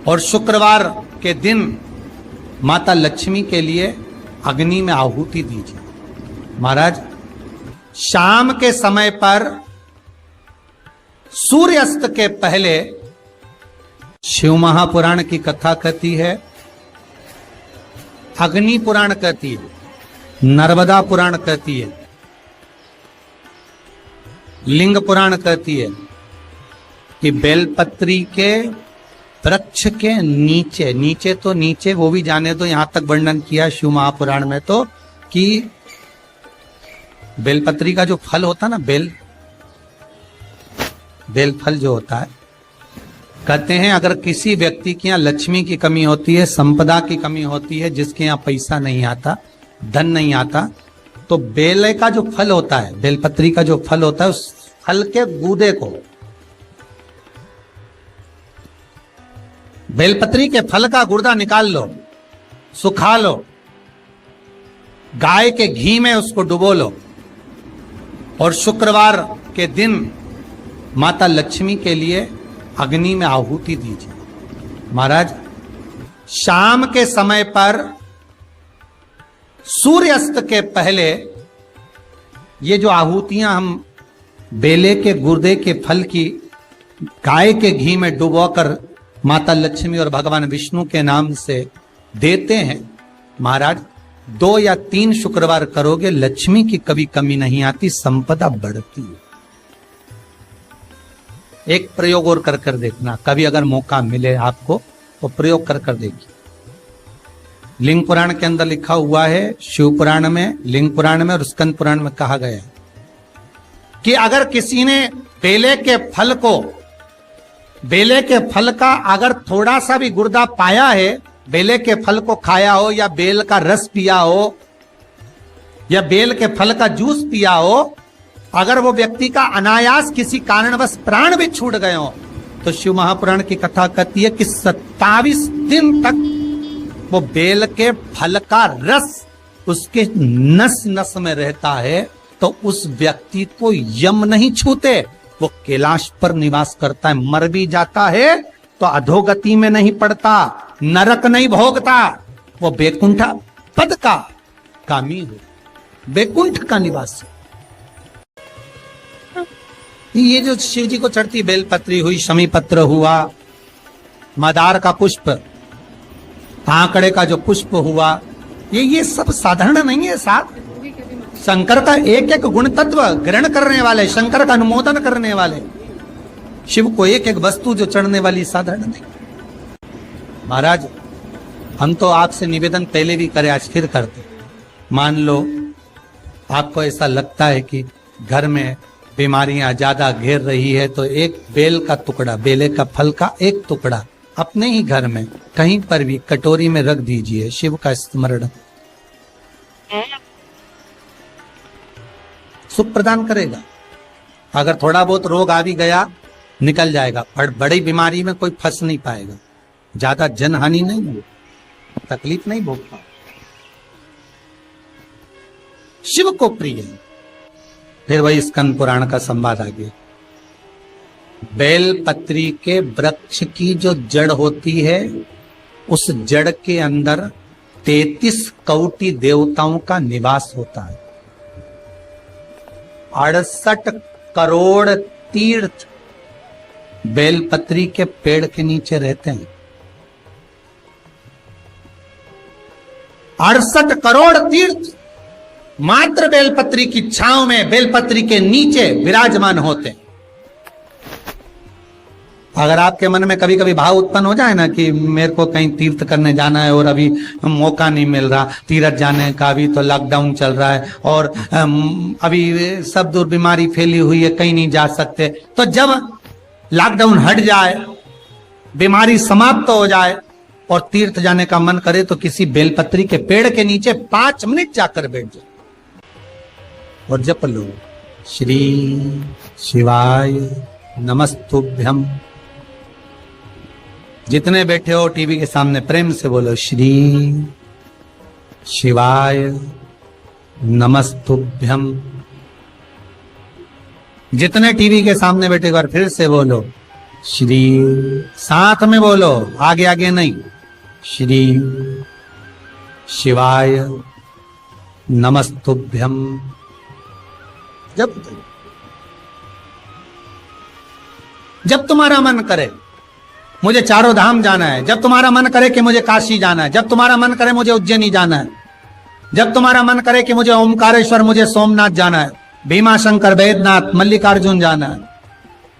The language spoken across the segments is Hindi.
और शुक्रवार के दिन माता लक्ष्मी के लिए अग्नि में आहुति दीजिए। महाराज, शाम के समय पर सूर्यास्त के पहले शिव महापुराण की कथा कहती है, अग्नि पुराण कहती है, नर्मदा पुराण कहती है, लिंग पुराण कहती है कि बेलपत्री के वृक्ष के नीचे, नीचे तो नीचे वो भी जाने दो, यहां तक वर्णन किया शिव महापुराण में तो कि बेलपत्री का जो फल होता है ना, बेल फल जो होता है, कहते हैं अगर किसी व्यक्ति के यहाँ लक्ष्मी की कमी होती है, संपदा की कमी होती है, जिसके यहाँ पैसा नहीं आता, धन नहीं आता, तो बेल का जो फल होता है, बेलपत्री का जो फल होता है, उस फल के गूदे को, बेलपत्री के फल का गुर्दा निकाल लो, सुखा लो, गाय के घी में उसको डुबो लो और शुक्रवार के दिन माता लक्ष्मी के लिए अग्नि में आहुति दीजिए। महाराज, शाम के समय पर सूर्यास्त के पहले ये जो आहुतियां हम बेले के गुर्दे के फल की गाय के घी में डुबोकर माता लक्ष्मी और भगवान विष्णु के नाम से देते हैं, महाराज 2 या 3 शुक्रवार करोगे, लक्ष्मी की कभी कमी नहीं आती, संपदा बढ़ती है। एक प्रयोग और कर देखना, कभी अगर मौका मिले आपको तो प्रयोग कर देखिए। लिंग पुराण के अंदर लिखा हुआ है, शिव पुराण में, लिंग पुराण में और स्कंद पुराण में कहा गया है कि अगर किसी ने बेले के फल का अगर थोड़ा सा भी गुर्दा पाया है, बेले के फल को खाया हो या बेल का रस पिया हो या बेल के फल का जूस पिया हो, अगर वो व्यक्ति का अनायास किसी कारणवश प्राण भी छूट गए हो, तो शिव महापुराण की कथा कहती है कि 27 दिन तक वो बेल के फल का रस उसके नस नस में रहता है, तो उस व्यक्ति को यम नहीं छूते, वो कैलाश पर निवास करता है। मर भी जाता है तो अधोगति में नहीं पड़ता, नरक नहीं भोगता, वो बैकुंठ पद का कामी हो, बैकुंठ का निवासी। ये जो शिव जी को चढ़ती बेलपत्री हुई, शमी पत्र हुआ, मदार का पुष्प, आंकड़े का जो पुष्प हुआ, ये सब साधारण नहीं है। साथ शंकर का एक एक गुण तत्व ग्रहण करने वाले, शंकर का अनुमोदन करने वाले, शिव को एक एक वस्तु जो चढ़ने वाली साधारण नहीं। महाराज, हम तो आपसे निवेदन पहले भी करे, आज फिर करते। मान लो आपको ऐसा लगता है कि घर में बीमारियां ज्यादा घेर रही है, तो एक बेल का टुकड़ा, बेले का फल का एक टुकड़ा अपने ही घर में कहीं पर भी कटोरी में रख दीजिए, शिव का स्मरण, सुख प्रदान करेगा। अगर थोड़ा बहुत रोग आ भी गया निकल जाएगा, पर बड़ी बीमारी में कोई फंस नहीं पाएगा, ज्यादा जनहानि नहीं हो, तकलीफ नहीं भोग पाए। शिव को प्रिय है। फिर वही स्कंद पुराण का संवाद आगे, बेलपत्री के वृक्ष की जो जड़ होती है, उस जड़ के अंदर 33 कोटि देवताओं का निवास होता है। 68 करोड़ तीर्थ बेलपत्री के पेड़ के नीचे रहते हैं। 68 करोड़ तीर्थ मात्र बेलपत्री की छांव में, बेलपत्री के नीचे विराजमान होते हैं। अगर आपके मन में कभी कभी भाव उत्पन्न हो जाए ना कि मेरे को कहीं तीर्थ करने जाना है और अभी मौका नहीं मिल रहा, तीर्थ जाने का, अभी तो लॉकडाउन चल रहा है और अभी सब दूर बीमारी फैली हुई है, कहीं नहीं जा सकते, तो जब लॉकडाउन हट जाए, बीमारी समाप्त हो जाए और तीर्थ जाने का मन करे, तो किसी बेलपत्री के पेड़ के नीचे 5 मिनट जाकर बैठ जाए और जप लो, श्री शिवाय नमस्तुभ्यम। जितने बैठे हो टीवी के सामने प्रेम से बोलो, श्री शिवाय नमस्तुभ्यम। जितने टीवी के सामने बैठे, एक बार फिर से बोलो, श्री, साथ में बोलो, आगे आगे नहीं। श्री शिवाय नमस्तुभ्यम। जब तुम्हारा मन करे मुझे चारों धाम जाना है, जब तुम्हारा मन करे कि मुझे काशी जाना है, जब तुम्हारा मन करे मुझे उज्जैनी जाना है, जब तुम्हारा मन करे कि मुझे ओमकारेश्वर, मुझे सोमनाथ जाना है, भीमा शंकर, बैद्यनाथ, मल्लिकार्जुन जाना है,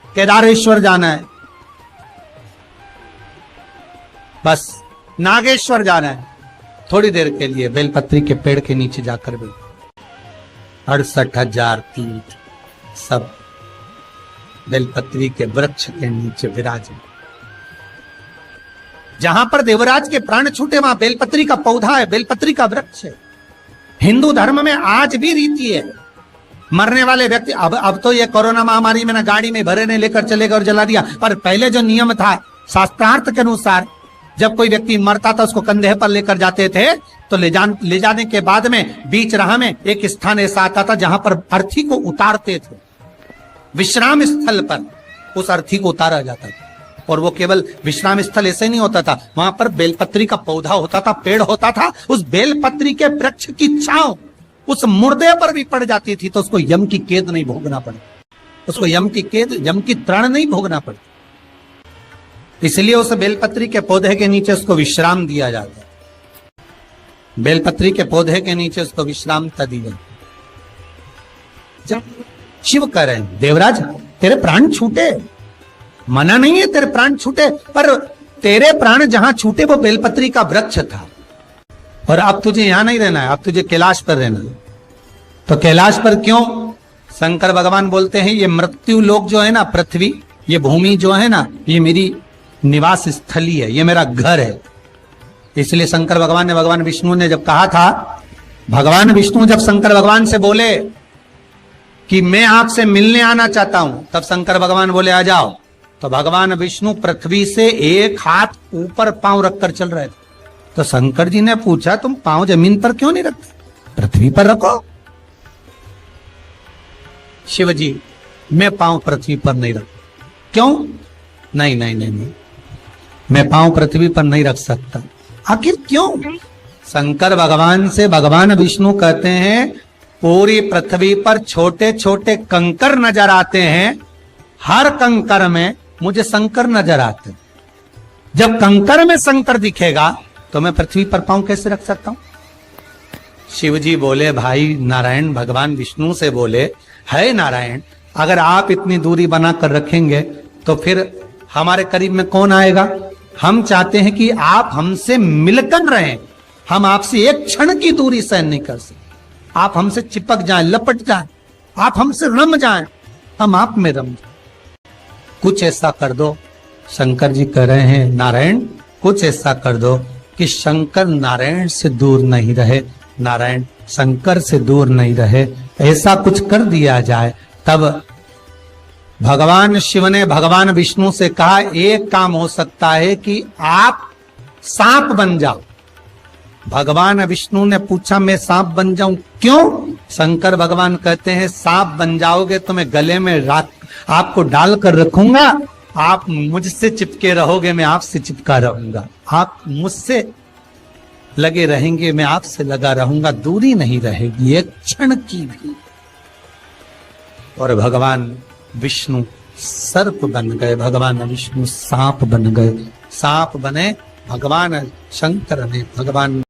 केदारेश्वर जाना है, बस नागेश्वर जाना है, थोड़ी देर के लिए बेलपत्री के पेड़ के नीचे जाकर भी 68,000 तीर्थ सब बेलपत्री के वृक्ष के नीचे विराज। जहां पर देवराज के प्राण छूटे वहां बेलपत्री का पौधा है, बेलपत्री का वृक्ष है। हिंदू धर्म में आज भी रीति है, मरने वाले व्यक्ति, अब तो ये कोरोना महामारी में ना गाड़ी में भरे ने लेकर चले गए और जला दिया, पर पहले जो नियम था शास्त्रार्थ के अनुसार, जब कोई व्यक्ति मरता था उसको कंधे पर लेकर जाते थे, तो ले जाने के बाद में बीच राह में एक स्थान ऐसा आता था जहां पर अर्थी को उतारते थे। विश्राम स्थल पर उस अर्थी को उतारा जाता था, और वो केवल विश्राम स्थल ऐसे नहीं होता था, वहां पर बेलपत्री का पौधा होता था, पेड़ होता था। उस बेलपत्री के वृक्ष की छांव उस मुर्दे पर भी पड़ जाती थी तो उसको यम की केद नहीं भोगना पड़े, उसको यम की तृण नहीं भोगना पड़े। इसलिए उस बेलपत्री के पौधे के नीचे उसको विश्राम दिया जाता है, बेलपत्री के पौधे के नीचे उसको विश्रामता दी जाती। जब शिव कह रहे हैं देवराज तेरे प्राण छूटे, मना नहीं है तेरे प्राण छूटे, पर तेरे प्राण जहां छूटे वो बेलपत्री का वृक्ष था, और अब तुझे यहां नहीं रहना है, अब तुझे कैलाश पर रहना है। तो कैलाश पर क्यों? शंकर भगवान बोलते हैं ये मृत्यु लोक जो है ना, पृथ्वी, ये भूमि जो है ना, ये मेरी निवास स्थली है, ये मेरा घर है। इसलिए शंकर भगवान ने, भगवान विष्णु ने जब कहा था, भगवान विष्णु जब शंकर भगवान से बोले कि मैं आपसे मिलने आना चाहता हूं, तब शंकर भगवान बोले आ जाओ। तो भगवान विष्णु पृथ्वी से एक हाथ ऊपर पांव रखकर चल रहे थे। तो शंकर जी ने पूछा तुम पांव जमीन पर क्यों नहीं रखते, पृथ्वी पर रखो। शिव जी मैं पांव पृथ्वी पर नहीं रख, क्यों? नहीं नहीं नहीं नहीं, मैं पांव पृथ्वी पर नहीं रख सकता। आखिर क्यों? शंकर भगवान से भगवान विष्णु कहते हैं पूरी पृथ्वी पर छोटे छोटे कंकर नजर आते हैं, हर कंकर में मुझे शंकर नजर आते। जब कंकर में शंकर दिखेगा तो मैं पृथ्वी पर पांव कैसे रख सकता हूं? शिव जी बोले भाई नारायण, भगवान विष्णु से बोले है नारायण, अगर आप इतनी दूरी बनाकर रखेंगे तो फिर हमारे करीब में कौन आएगा? हम चाहते हैं कि आप हमसे मिलकर रहें, हम आपसे एक क्षण की दूरी सहन नहीं कर सकते। आप हमसे चिपक जाएं, लपट जाएं, आप हमसे रम जाएं, हम आप में रम जाएं। कुछ ऐसा कर दो, शंकर जी कह रहे हैं नारायण कुछ ऐसा कर दो कि शंकर नारायण से दूर नहीं रहे, नारायण शंकर से दूर नहीं रहे, ऐसा कुछ कर दिया जाए। तब भगवान शिव ने भगवान विष्णु से कहा एक काम हो सकता है कि आप सांप बन जाओ। भगवान विष्णु ने पूछा मैं सांप बन जाऊं क्यों? शंकर भगवान कहते हैं सांप बन जाओगे तो मैं गले में आपको डालकर रखूंगा, आप मुझसे चिपके रहोगे, मैं आपसे चिपका रहूंगा, आप मुझसे लगे रहेंगे, मैं आपसे लगा रहूंगा, दूरी नहीं रहेगी एक क्षण की भी। और भगवान विष्णु सर्प बन गए, भगवान विष्णु सांप बन गए, सांप बने भगवान शंकर ने भगवान